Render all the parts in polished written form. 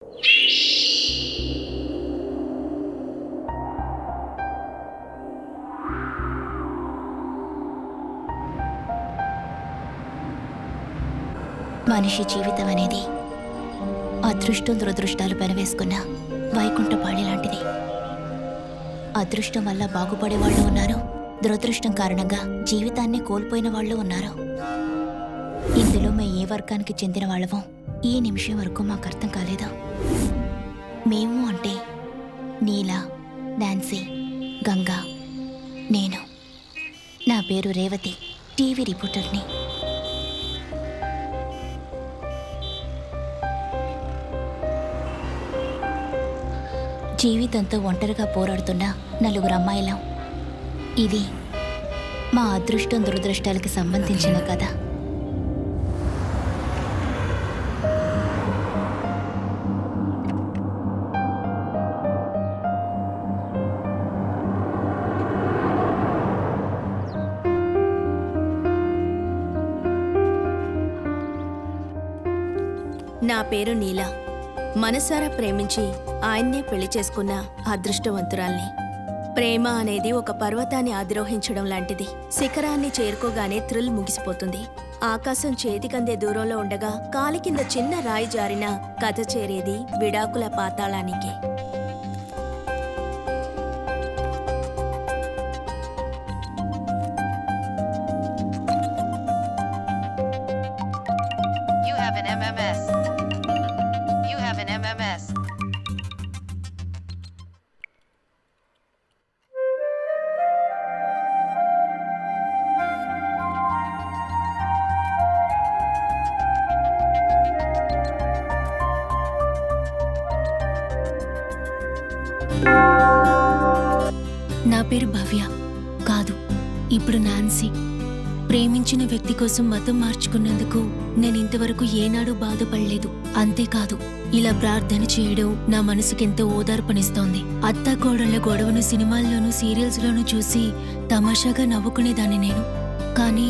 మనిషి జీవితం అనేది అదృష్టం దురదృష్టాలు పెనవేసుకున్న వైకుంఠపాళి లాంటిది. అదృష్టం వల్ల బాగుపడే వాళ్ళు ఉన్నారు, దురదృష్టం కారణంగా జీవితాన్ని కోల్పోయిన వాళ్ళు ఉన్నారు. ఇందులో మేము ఏ వర్గానికి చెందిన వాళ్ళమో ఈ నిమిషం వరకు మాకు అర్థం కాలేదు. మేము అంటే నీలా, నాన్సీ, గంగా, నేను. నా పేరు రేవతి, టీవీ రిపోర్టర్ని. జీవితంతో ఒంటరిగా పోరాడుతున్న నలుగురు అమ్మాయిలం. ఇది మా అదృష్టం దురదృష్టాలకి సంబంధించిన కథ. నా పేరు నీల. మనసారా ప్రేమించి ఆయన్నే పెళ్లి చేసుకున్న అదృష్టవంతురాల్ని. ప్రేమ అనేది ఒక పర్వతాన్ని అధిరోహించడం లాంటిది. శిఖరాన్ని చేరుకోగానే థ్రిల్ ముగిసిపోతుంది. ఆకాశం చేతికందే దూరంలో ఉండగా కాలి కింద చిన్న రాయి జారిన కథ చేరేది విడాకుల పాతాళానికి. నా పేరు భవ్య కాదు, ఇప్పుడు నాన్సీ. ప్రేమించిన వ్యక్తి కోసం మతం మార్చుకున్నందుకు నేను ఇంతవరకు ఏనాడూ బాధపడలేదు. అంతేకాదు, ఇలా ప్రార్థన చేయడం నా మనసుకెంతో ఓదార్పనిస్తోంది. అత్తాకోడళ్ల గొడవను సినిమాల్లోనూ సీరియల్స్లోనూ చూసి తమాషాగా నవ్వుకునేదాన్ని నేను. కానీ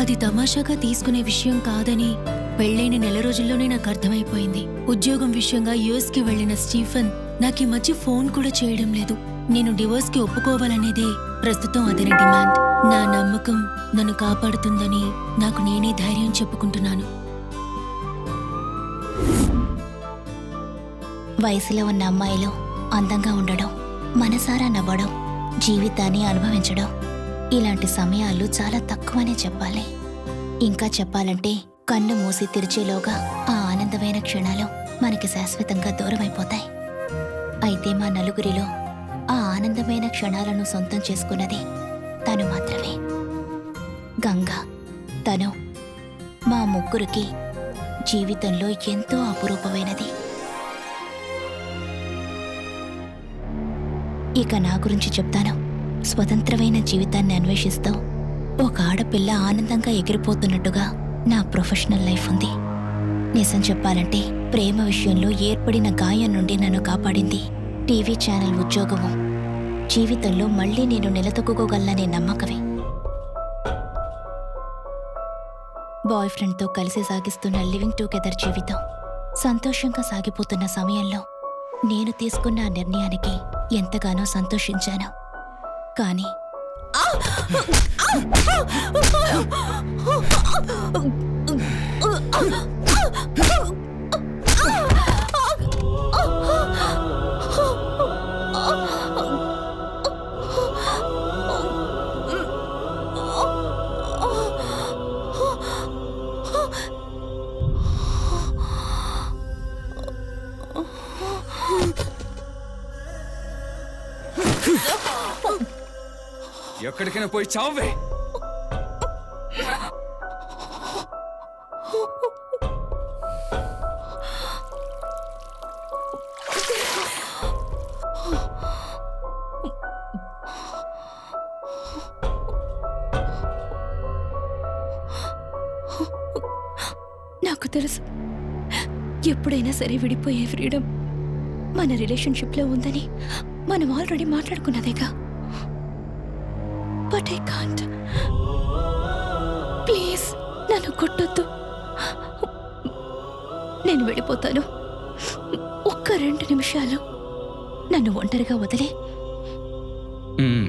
అది తమాషాగా తీసుకునే విషయం కాదని పెళ్లైన నెల రోజుల్లోనే నాకు అర్థమైపోయింది. ఉద్యోగం విషయంగా యుఎస్కి వెళ్లిన స్టీఫెన్ నాకు ఈ మధ్య ఫోన్ కూడా చేయడం లేదు. నేను డివోర్స్కి ఒప్పుకోవాలనేదే ప్రస్తుతం అతని డిమాండ్. నా నమ్మకం నన్ను కాపాడుతుందని నాకు నేనే ధైర్యం చెప్పుకుంటున్నాను. వయసులో ఉన్న అమ్మాయిలు అందంగా ఉండడం, మనసారా నవ్వడం, జీవితాన్ని అనుభవించడం, ఇలాంటి సమయాలు చాలా తక్కువనే చెప్పాలి. ఇంకా చెప్పాలంటే కన్ను మూసి తెరిచేలోగా ఆ ఆనందమైన క్షణాలు మనకి శాశ్వతంగా దూరమైపోతాయి. అయితే మా నలుగురిలో ఆ ఆనందమైన క్షణాలను సొంతం చేసుకున్నది తను మాత్రమే, గంగా. తను మా ముగ్గురికి జీవితంలో ఎంతో అపురూపమైనది. ఇక నా గురించి చెప్తాను. స్వతంత్రమైన జీవితాన్ని అన్వేషిస్తూ ఒక ఆడపిల్ల ఆనందంగా ఎగిరిపోతున్నట్టుగా నా ప్రొఫెషనల్ లైఫ్ ఉంది. నిజం చెప్పాలంటే ప్రేమ విషయంలో ఏర్పడిన గాయం నుండి నన్ను కాపాడింది టీవీ ఛానల్ ఉద్యోగము. జీవితంలో మళ్లీ నేను నిలదొక్కుకోగలననే నమ్మకమే. బాయ్ ఫ్రెండ్తో కలిసి సాగిస్తున్న లివింగ్ టుగెదర్ జీవితం సంతోషంగా సాగిపోతున్న సమయంలో నేను తీసుకున్న ఆ నిర్ణయానికి ఎంతగానో సంతోషించాను. కానీ ఎక్కడికైనా పోయి చావే. నాకు తెలుసు, ఎప్పుడైనా సరే విడిపోయే ఫ్రీడమ్ మన రిలేషన్షిప్లో ఉందని మనం ఆల్రెడీ మాట్లాడుకున్నదేగా. But I can't. ప్లీజ్ నన్ను కొట్టొద్దు. నేను వెళ్ళిపోతాను. ఒక్క 2 నిమిషాలు నన్ను ఒంటరిగా వదిలే. మ్మ్.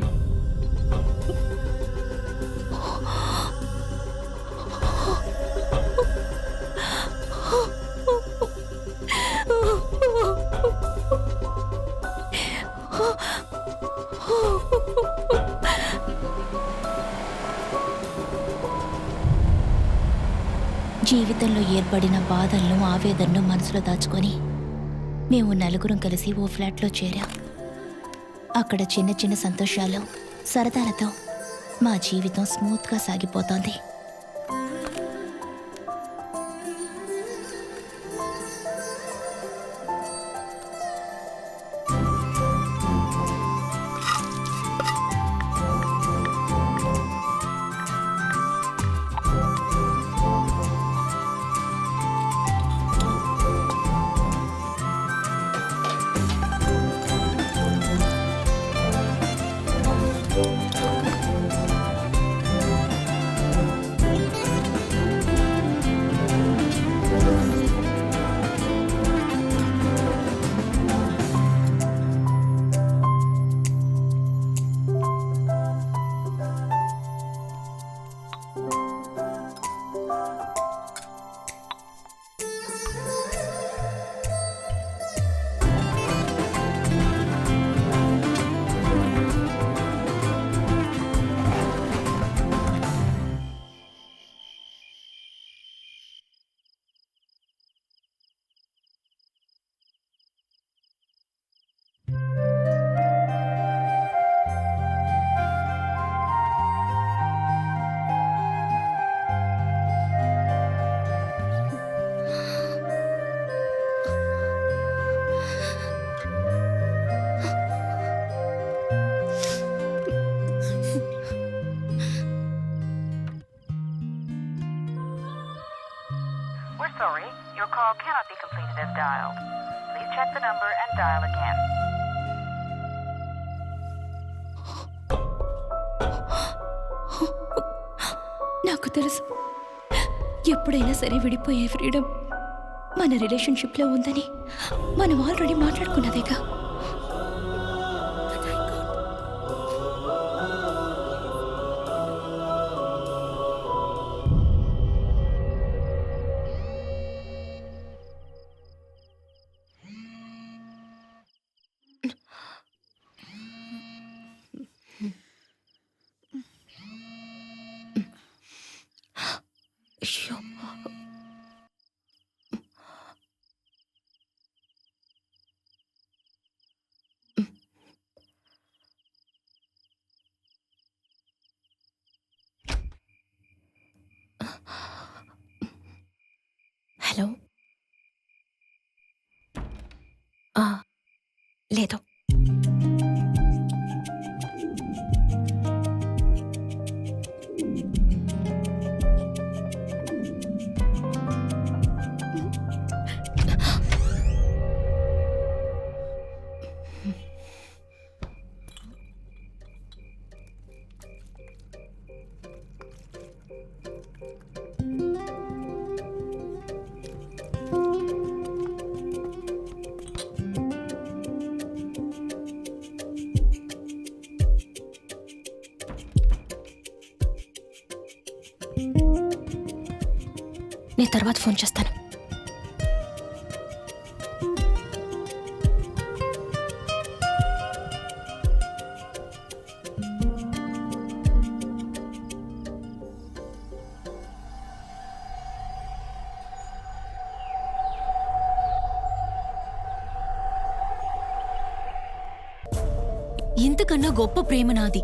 జీవితంలో ఏర్పడిన బాధలను ఆవేదనను మనసులో దాచుకొని మేము నలుగురం కలిసి ఓ ఫ్లాట్లో చేరాం. అక్కడ చిన్న చిన్న సంతోషాలు, సరదాలతో మా జీవితం స్మూత్గా సాగిపోతోంది. We're sorry, your call cannot be completed as dialed. Please check the number and dial again. నాకు తెలుసు, ఎప్పుడైనా సరే విడిపోయే ఫ్రీడమ్ మన రిలేషన్షిప్లో ఉందని మనం ఆల్రెడీ మాట్లాడుకున్నదేగా. అయ్యో, హలో. లేదు, నేను తర్వాత ఫోన్ చేస్తాను. ఇంతకన్నా గొప్ప ప్రేమ నాది.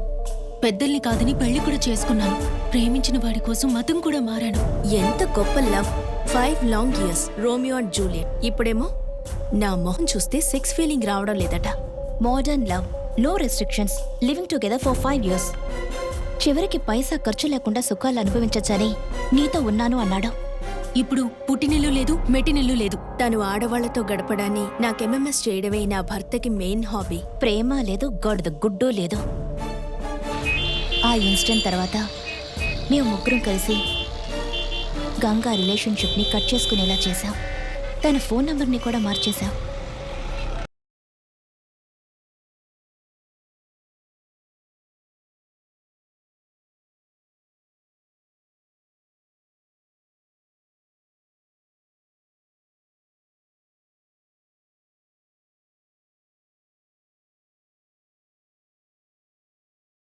పెద్దల్ని కాదని పెళ్లి కూడా చేసుకున్నాను. ప్రేమించిన వాడి కోసం మతం కూడా మారాను. ఎంత గొప్ప love! 5 long years, Romeo and Juliet. ఇప్పుడేమో నా మొహం చూస్తే సెక్స్ ఫీలింగ్ రావడం లేదట. Modern love, no restrictions, living together for 5 years. చివరికి పైసా ఖర్చు లేకుండా సుఖాలు అనుభవించచ్చని నీతో ఉన్నాను అన్నాడు. ఇప్పుడు పుట్టినిల్లు లేదు, మెట్టినిల్లు లేదు. తను ఆడవాళ్లతో గడపడాన్ని నాకు ఎంఎంఎస్ చేయడమే నా భర్తకి మెయిన్ హాబీ. ప్రేమ లేదు, గొడద గుడ్డు లేదు. ఆ ఇన్సిడెంట్ తర్వాత మేము ముగ్గురం కలిసి గంగా రిలేషన్షిప్ని కట్ చేసుకునేలా చేశాం. తన ఫోన్ నంబర్ని కూడా మార్చేశాం.